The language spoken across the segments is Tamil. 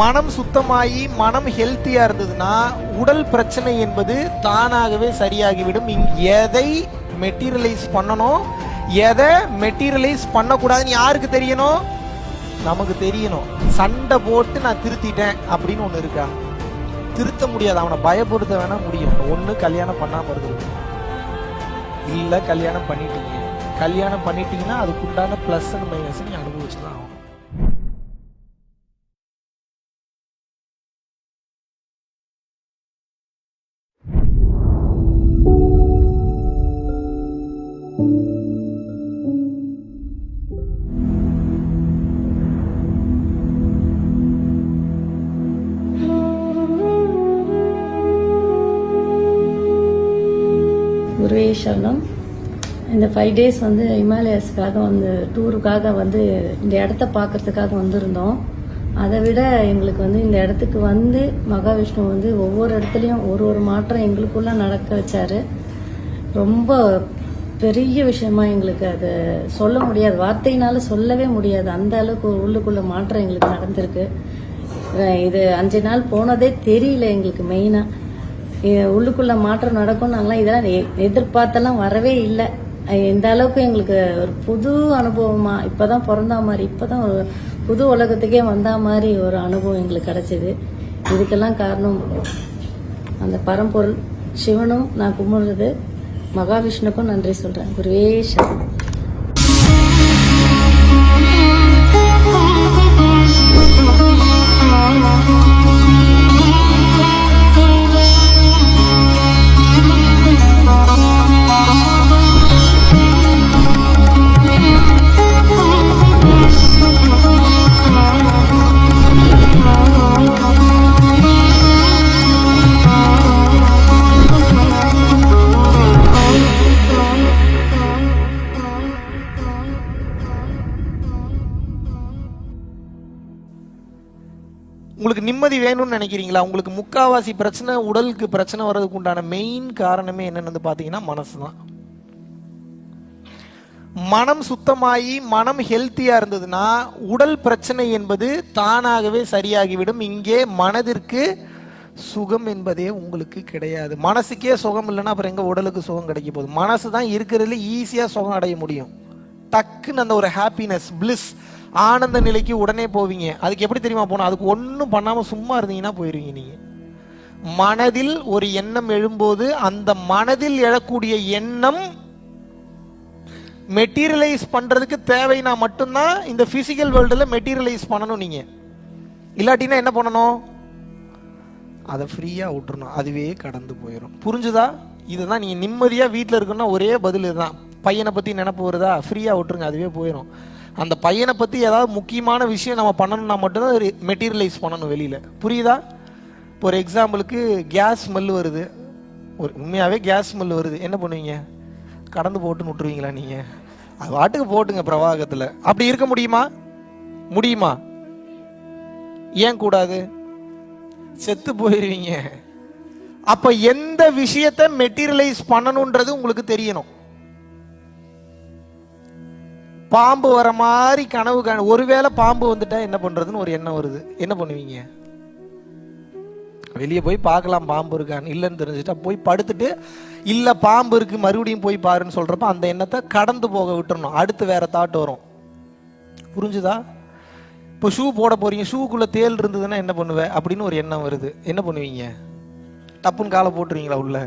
மனம் சுத்தமாகி மனம் ஹெல்த்தியா இருந்ததுன்னா உடல் பிரச்சனை என்பது தானாகவே சரியாகிவிடும். எதை மெட்டீரியலைஸ் பண்ணணும், எதை மெட்டீரியலைஸ் பண்ணக்கூடாதுன்னு யாருக்கு தெரியணும்? நமக்கு தெரியணும். சண்டை போட்டு நான் திருத்திட்டேன் அப்படின்னு ஒன்று இருக்கா? திருத்த முடியாது. அவனை பயப்படுத்த வேணா முடியும். ஒன்று கல்யாணம் பண்ணாம இருக்கு, இல்லை கல்யாணம் பண்ணிட்டீங்க. கல்யாணம் பண்ணிட்டீங்கன்னா அதுக்குண்டான ப்ளஸ் அண்ட் மைனஸ் நீ அனுபவிச்சுதான் ஆகணும். குருவே சரணம். இந்த 5 days வந்து ஹிமாலயஸ்க்காக வந்து டூருக்காக வந்து இந்த இடத்த பார்க்கறதுக்காக வந்திருந்தோம். அதை விட எங்களுக்கு வந்து இந்த இடத்துக்கு வந்து மகாவிஷ்ணு வந்து ஒவ்வொரு இடத்துலையும் ஒரு மாற்றம் எங்களுக்குள்ள நடக்க வச்சாரு. ரொம்ப பெரிய விஷயமா எங்களுக்கு அதை சொல்ல முடியாது, வார்த்தையினால சொல்லவே முடியாது. அந்த அளவுக்கு உள்ளுக்குள்ள மாற்றம் எங்களுக்கு நடந்திருக்கு. இது 5 நாள் போனதே தெரியல எங்களுக்கு. மெயினாக உள்ளுக்குள்ள மாற்றம் நடக்கும் நாங்களாம் இதெல்லாம் எதிர்பார்த்தெல்லாம் வரவே இல்லை. இந்த அளவுக்கு எங்களுக்கு ஒரு புது அனுபவமா, இப்பதான் பிறந்தா மாதிரி, இப்பதான் ஒரு புது உலகத்துக்கே வந்தா மாதிரி ஒரு அனுபவம் எங்களுக்கு கிடைச்சது. இதுக்கெல்லாம் காரணம் அந்த பரம்பொருள் சிவனும் நான் கும்பிடுறது மகாவிஷ்ணுக்கும் நன்றி சொல்றேன். குருவே சரணம். உங்களுக்கு நிம்மதி வேணும்னு நினைக்கிறீங்களா? உங்களுக்கு முக்காவாசி பிரச்சனை, உடலுக்கு பிரச்சனை வர்றதுக்கு உண்டான மெயின் காரணமே என்னன்னு பார்த்தீங்கன்னா மனசு தான். மனம் சுத்தமாகி மனம் ஹெல்த்தியா இருந்ததுன்னா உடல் பிரச்சனை என்பது தானாகவே சரியாகிவிடும். இங்கே மனதிற்கு சுகம் என்பதே உங்களுக்கு கிடையாது. மனசுக்கே சுகம் இல்லைன்னா அப்புறம் எங்க உடலுக்கு சுகம் கிடைக்க போகுது? மனசு தான் இருக்கிறதுல ஈஸியா சுகம் அடைய முடியும். டக்குன்னு அந்த ஒரு ஹாப்பினஸ், பிளிஸ், ஆனந்த நிலைக்கு உடனே போவீங்க. அதுக்கு எப்படி தெரியுமா போகணும்? அதுக்கு ஒன்றும் பண்ணாம சும்மா இருந்தீங்கன்னா போயிருவீங்க. நீங்க மனதில் ஒரு எண்ணம் எழும்போது அந்த மனதில் எழக்கூடிய எண்ணம் மெட்டீரியலைஸ் பண்றதுக்கு தேவைன்னா மட்டும்தான் இந்த பிசிக்கல் வேர்ல்டுல மெட்டீரியலைஸ் பண்ணணும். நீங்க இல்லாட்டினா என்ன பண்ணணும்? அதை ஃப்ரீயா விட்டுறணும். அதுவே கடந்து போயிடும். புரிஞ்சுதா? இதுதான் நீங்க நிம்மதியா வீட்டில் இருக்கணும்னா ஒரே பதில் இதுதான். பையனை பத்தி நினைப்பு வருதா? ஃப்ரீயா விட்டுருங்க, அதுவே போயிடும். அந்த பையனை பற்றி ஏதாவது முக்கியமான விஷயம் நம்ம பண்ணணும்னா மட்டும்தான் மெட்டீரியலைஸ் பண்ணணும் வெளியில். புரியுதா? இப்போ ஒரு எக்ஸாம்பிளுக்கு கேஸ் ஸ்மெல் வருது, ஒரு உண்மையாகவே கேஸ் ஸ்மெல் வருது, என்ன பண்ணுவீங்க? கடந்து போட்டுன்னு விட்டுருவீங்களா? நீங்கள் அது வாட்டுக்கு போட்டுங்க பிரவாகத்தில். அப்படி இருக்க முடியுமா? முடியுமா? ஏன் கூடாது? செத்து போயிருவீங்க. அப்போ எந்த விஷயத்தை மெட்டீரியலைஸ் பண்ணணுன்றது உங்களுக்கு தெரியணும். பாம்பு வர மாதிரி கனவு ஒருவேளை பாம்பு வந்துட்டா என்ன பண்றதுன்னு ஒரு எண்ணம் வருது, என்ன பண்ணுவீங்க? வெளியே போய் பார்க்கலாம் பாம்பு இருக்கான்னு. இல்லைன்னு தெரிஞ்சுட்டா போய் படுத்துட்டு இல்ல பாம்பு இருக்கு மறுபடியும் போய் பாருன்னு சொல்றப்ப அந்த எண்ணத்தை கடந்து போக விட்டுறணும். அடுத்து வேற தாட் வரும். புரிஞ்சுதா? இப்போ ஷூ போட போறீங்க, ஷூக்குள்ள தேல் இருந்ததுன்னா என்ன பண்ணுவேன் அப்படின்னு ஒரு எண்ணம் வருது, என்ன பண்ணுவீங்க? டப்புன்னு காலை போட்டுருவீங்களா உள்ள?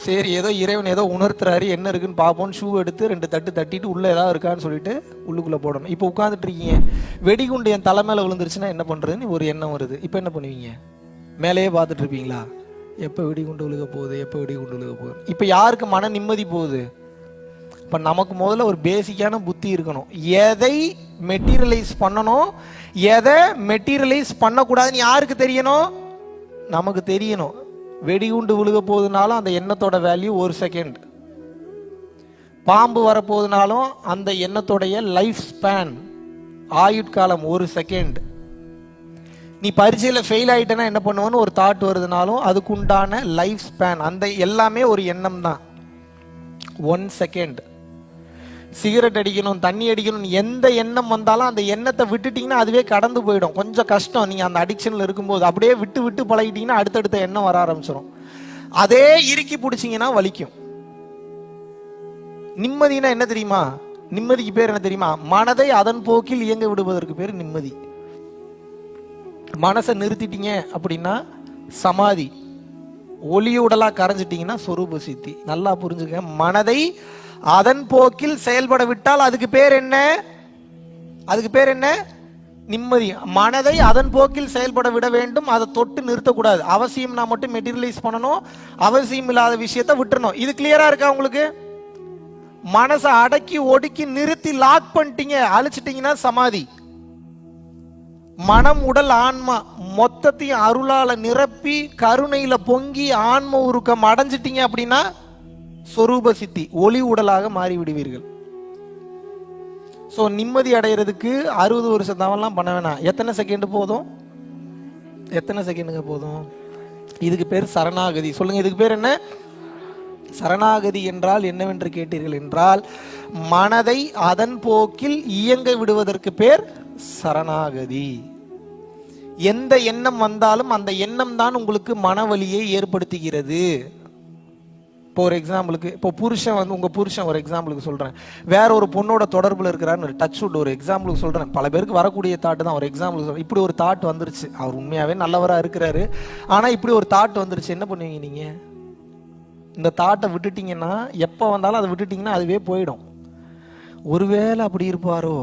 சரி, ஏதோ இறைவன் ஏதோ உணர்த்துறாரு, என்ன இருக்குன்னு பார்ப்போம். ஷூ எடுத்து 2 தட்டு தட்டிட்டு உள்ள ஏதாவது இருக்கான்னு சொல்லிட்டு உள்ளுக்குள்ள போடணும். இப்போ உட்காந்துட்டு இருக்கீங்க, வெடிகுண்டு என் தலை மேல விழுந்துருச்சுன்னா என்ன பண்றதுன்னு ஒரு எண்ணம் வருது. இப்போ என்ன பண்ணுவீங்க? மேலேயே பார்த்துட்டு இருப்பீங்களா? எப்போ வெடிகுண்டு விழுக போகுது, எப்போ வெடிகுண்டு விழுக போகுது? இப்போ யாருக்கு மன நிம்மதி போகுது? இப்போ நமக்கு முதல்ல ஒரு பேசிக்கான புத்தி இருக்கணும். எதை மெட்டீரியலைஸ் பண்ணணும், எதை மெட்டீரியலைஸ் பண்ணக்கூடாதுன்னு யாருக்கு தெரியணும்? நமக்கு தெரியணும். வெடிகுண்டு விழுக போகுதுனாலும் அந்த எண்ணத்தோட வேல்யூ 1 செகண்ட். பாம்பு வரப்போகுதுனாலும் அந்த எண்ணத்தோடைய லைஃப் ஸ்பேன், ஆயுட்காலம் 1 செகண்ட். நீ பரீட்சையில் ஃபெயில் ஆகிட்டேன்னா என்ன பண்ணுவோன்னு ஒரு தாட் வருதுனாலும் அதுக்குண்டான லைஃப் ஸ்பேன், அந்த எல்லாமே ஒரு எண்ணம் தான், 1 செகண்ட். சிகரெட் அடிக்கணும், தண்ணி அடிக்கணும், எந்த எண்ணம் வந்தாலும் அந்த எண்ணத்தை விட்டுட்டீங்கன்னா அதுவே கடந்து போயிடும். கொஞ்சம் கஷ்டம். நீங்கள் அந்த அடிக்ஷனில் இருக்கும்போது அப்படியே விட்டு விட்டு பழகிட்டீங்கன்னா அடுத்தடுத்த எண்ணம் வர ஆரம்பிச்சிடும். அதே இறுக்கி பிடிச்சிங்கன்னா வலிக்கும். நிம்மதினா என்ன தெரியுமா? நிம்மதிக்கு பேர் என்ன தெரியுமா? மனதை அதன் போக்கில் இயங்க விடுவதற்கு பேர் நிம்மதி. மனசை நிறுத்திட்டீங்க அப்படின்னா சமாதி. ஒளியுடலா கரைஞ்சிட்டீங்கன்னா சொரூப சித்தி. நல்லா புரிஞ்சுக்க. மனதை அதன் போக்கில் செயல்பட விட்டால் அதுக்கு பேர் என்ன? அதுக்கு பேர் என்ன? நிம்மதி. மனதை அதன் போக்கில் செயல்பட விட வேண்டும். அதை தொட்டு நிறுத்தக்கூடாது. அவசியம்னா மட்டும் மெட்டீரியலைஸ் பண்ணணும், அவசியம் இல்லாத விஷயத்தை விட்டுறணும். இது கிளியரா இருக்கா உங்களுக்கு? மனசை அடக்கி ஒடுக்கி நிறுத்தி லாக் பண்ணிட்டீங்க, அழிச்சிட்டீங்கன்னா சமாதி. மனம் உடல் ஆன்மா மொத்தத்தையும் அருளால நிரப்பி கருணையில பொங்கி ஆன்ம உருக்கம் அடைஞ்சிட்டீங்க அப்படின்னா சொரூப சித்தி, ஒளி உடலாக மாறி விடுவீர்கள். ஸோ நிம்மதி அடைகிறதுக்கு 60 வருஷம் தவெல்லாம் பண்ண வேணாம். எத்தனை செகண்ட் போதும்? எத்தனை செகண்டுங்க போதும்? இதுக்கு பேர் சரணாகதி. சொல்லுங்க, இதுக்கு பேர் என்ன? சரணாகதி என்றால் என்னவென்று கேட்டீர்கள் என்றால், மனதை அதன் போக்கில் இயங்க விடுவதற்கு பேர் சரணாகதி. எந்த எண்ணம் வந்தாலும் அந்த எண்ணம் தான் உங்களுக்கு மனவலியை ஏற்படுத்துகிறது. இப்போ ஒரு எக்ஸாம்பிளுக்கு, இப்போ புருஷன் வந்து உங்க புருஷன், ஒரு எக்ஸாம்பிளுக்கு சொல்றேன், வேற ஒரு பொண்ணோட தொடர்புல இருக்கிறாரு, டச் வுட், ஒரு எக்ஸாம்பிளுக்கு சொல்றேன். பல பேருக்கு வரக்கூடிய தாட்டு தான், ஒரு எக்ஸாம்பிளுக்கு சொல்றேன். இப்படி ஒரு தாட் வந்துருச்சு, அவர் உண்மையாவே நல்லவரா இருக்கிறாரு, ஆனா இப்படி ஒரு தாட் வந்துருச்சு, என்ன பண்ணுவீங்க நீங்க? இந்த தாட்டை விட்டுட்டீங்கன்னா, எப்போ வந்தாலும் அதை விட்டுட்டீங்கன்னா அதுவே போயிடும். ஒருவேளை அப்படி இருப்பாரோ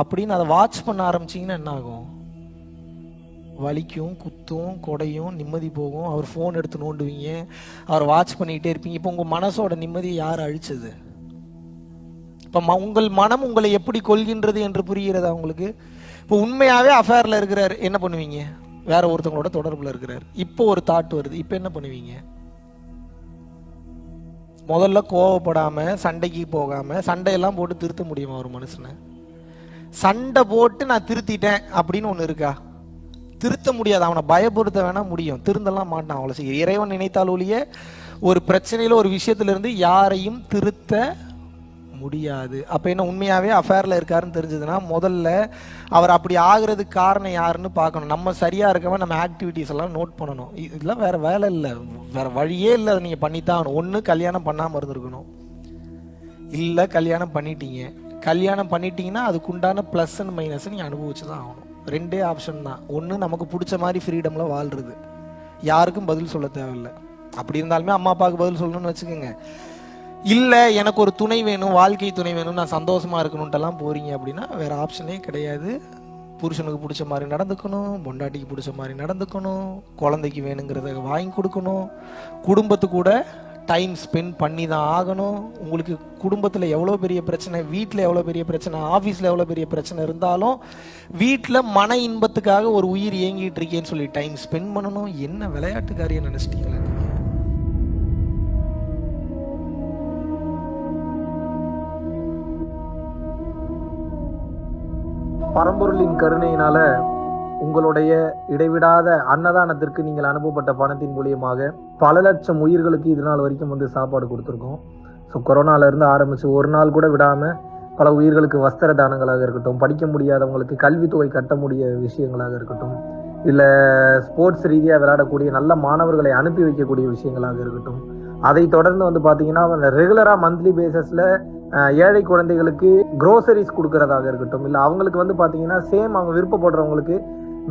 அப்படின்னு அதை வாட்ச் பண்ண ஆரம்பிச்சிங்கன்னா என்ன ஆகும்? வலிக்கும், குத்தும், கொடையும், நிம்மதி போகும். அவர் ஃபோன் எடுத்து நோண்டுவீங்க, அவர் வாட்ச் பண்ணிக்கிட்டே இருப்பீங்க. இப்போ உங்கள் மனசோட நிம்மதியை யார் அழிச்சது? இப்போ உங்கள் மனம் உங்களை எப்படி கொள்கின்றது என்று புரிகிறதா உங்களுக்கு? இப்போ உண்மையாகவே அஃபேரில் இருக்கிறார், என்ன பண்ணுவீங்க? வேற ஒருத்தவங்களோட தொடர்பில் இருக்கிறார், இப்போ ஒரு தாட் வருது, இப்போ என்ன பண்ணுவீங்க? முதல்ல கோவப்படாம, சண்டைக்கு போகாம, சண்டையெல்லாம் போட்டு திருத்த முடியுமா ஒரு மனுஷனை? சண்டை போட்டு நான் திருத்திட்டேன் அப்படின்னு ஒன்று இருக்கா? திருத்த முடியாது. அவனை பயப்படுத்த வேணா முடியும், திருந்தெல்லாம் மாட்டான் அவ்வளோ சீக்கிரம். இறைவன் நினைத்தால் ஒழிய ஒரு பிரச்சனையில ஒரு விஷயத்துல இருந்து யாரையும் திருத்த முடியாது. அப்ப என்ன, உண்மையாவே அஃபேர்ல இருக்காருன்னு தெரிஞ்சதுன்னா முதல்ல அவர் அப்படி ஆகுறதுக்கு காரணம் யாருன்னு பார்க்கணும். நம்ம சரியா இருக்கவன் நம்ம ஆக்டிவிட்டிஸ் எல்லாம் நோட் பண்ணணும். இதெல்லாம் வேற வேலை இல்லை, வேற வழியே இல்லை, அதை நீங்க பண்ணித்தான். ஒன்று கல்யாணம் பண்ணாம இருந்திருக்கணும், இல்லை கல்யாணம் பண்ணிட்டீங்க. கல்யாணம் பண்ணிட்டீங்கன்னா அதுக்குண்டான ப்ளஸ் அண்ட் மைனஸ் நீங்க அனுபவிச்சுதான் ஆகணும். ரெண்டே ஆப்ஷன் தான். ஒன்று நமக்கு பிடிச்ச மாதிரி ஃப்ரீடம்ல வாழ்றது, யாருக்கும் பதில் சொல்ல தேவையில்லை. அப்படி இருந்தாலுமே அம்மா அப்பாவுக்கு பதில் சொல்லணும்னு வச்சுக்கோங்க. இல்லை எனக்கு ஒரு துணை வேணும், வாழ்க்கை துணை வேணும், நான் சந்தோஷமா இருக்கணும்ட்டெல்லாம் போறீங்க அப்படின்னா வேற ஆப்ஷனே கிடையாது. புருஷனுக்கு பிடிச்ச மாதிரி நடந்துக்கணும், பொண்டாட்டிக்கு பிடிச்ச மாதிரி நடந்துக்கணும், குழந்தைக்கு வேணுங்கிறத வாங்கி கொடுக்கணும், குடும்பத்து கூட டைம் ஸ்பெண்ட் பண்ணி தான் ஆகணும். உங்களுக்கு குடும்பத்தில் எவ்வளோ பெரிய பிரச்சனை, வீட்டில் எவ்வளோ பெரிய பிரச்சனை, ஆஃபீஸில் எவ்வளோ பெரிய பிரச்சனை இருந்தாலும் வீட்டில் மன இன்பத்துக்காக ஒரு உயிர் இயங்கிட்டு இருக்கேன்னு சொல்லி டைம் ஸ்பெண்ட் பண்ணணும். என்ன விளையாட்டுக்காரியை நினச்சிட்டீங்களா நீங்கள்? பரம்பொருளின் கருணையினால உங்களுடைய இடைவிடாத அன்னதானத்திற்கு நீங்கள் அனுப்பப்பட்ட பணத்தின் மூலியமாக பல லட்சம் உயிர்களுக்கு இது நாள் வரைக்கும் வந்து சாப்பாடு கொடுத்துருக்கோம். ஸோ கொரோனாலேருந்து ஆரம்பித்து ஒரு நாள் கூட விடாமல் பல உயிர்களுக்கு வஸ்திர தானங்களாக இருக்கட்டும், படிக்க முடியாதவங்களுக்கு கல்வித்தொகை கட்ட முடிய விஷயங்களாக இருக்கட்டும், இல்லை ஸ்போர்ட்ஸ் ரீதியாக விளையாடக்கூடிய நல்ல மாணவர்களை அனுப்பி வைக்கக்கூடிய விஷயங்களாக இருக்கட்டும், அதை தொடர்ந்து வந்து பார்த்தீங்கன்னா ரெகுலராக மந்த்லி பேசிஸில் ஏழை குழந்தைகளுக்கு க்ரோசரிஸ் கொடுக்கறதாக இருக்கட்டும், இல்லை அவங்களுக்கு வந்து பார்த்தீங்கன்னா சேம் அவங்க விருப்பப்படுறவங்களுக்கு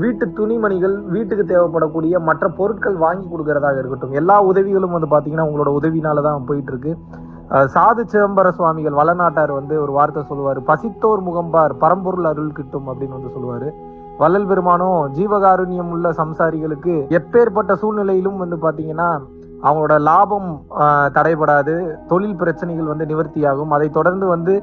வீட்டு துணிமணிகள், வீட்டுக்கு தேவைப்படக்கூடிய மற்ற பொருட்கள் வாங்கி கொடுக்கறதாக இருக்கட்டும், எல்லா உதவிகளும் வந்து பார்த்தீங்கன்னா உங்களோட உதவினால தான் போயிட்டு இருக்கு. சாது சிதம்பர சுவாமிகள் வளநாட்டார் வந்து ஒரு வார்த்தை சொல்லுவார், பசித்தோர் முகம்பார் பரம்பொருள் அருள் கிட்டும் அப்படின்னு வந்து சொல்லுவார். வள்ளல் பெருமானும் ஜீவகாருண்யம் உள்ள சம்சாரிகளுக்கு எப்பேற்பட்ட சூழ்நிலையிலும் வந்து பார்த்தீங்கன்னா அவங்களோட லாபம் தடைபடாது, தொழில் பிரச்சனைகள் வந்து நிவர்த்தியாகும், அதை தொடர்ந்து வந்து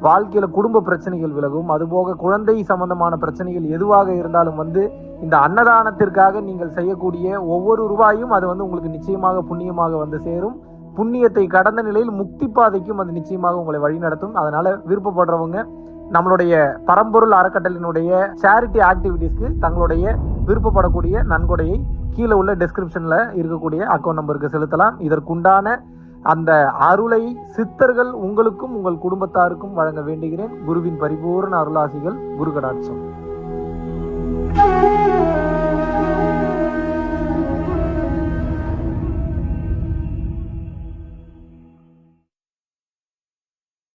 வாழ்க்கையில குடும்ப பிரச்சனைகள் விலகும், அதுபோக குழந்தை சம்பந்தமான பிரச்சனைகள் எதுவாக இருந்தாலும் வந்து இந்த அன்னதானத்திற்காக நீங்கள் செய்யக்கூடிய ஒவ்வொரு ரூபாயும் அது வந்து உங்களுக்கு நிச்சயமாக புண்ணியமாக வந்து சேரும். புண்ணியத்தை கடந்த நிலையில் முக்தி பாதைக்கும் அது நிச்சயமாக உங்களை வழிநடத்தும். அதனால விருப்பப்படுறவங்க நம்மளுடைய பரம்பொருள் அறக்கட்டளையினுடைய சேரிட்டி ஆக்டிவிட்டீஸ்க்கு தங்களுடைய விருப்பப்படக்கூடிய நன்கொடையை கீழே உள்ள டிஸ்கிரிப்ஷன்ல இருக்கக்கூடிய அக்கௌண்ட் நம்பருக்கு செலுத்தலாம். இதற்குண்டான அந்த அருளை சித்தர்கள் உங்களுக்கும் உங்கள் குடும்பத்தாருக்கும் வழங்க வேண்டுகிறேன். குருவின் பரிபூர்ண அருளாசிகள். குரு கடாட்சம்.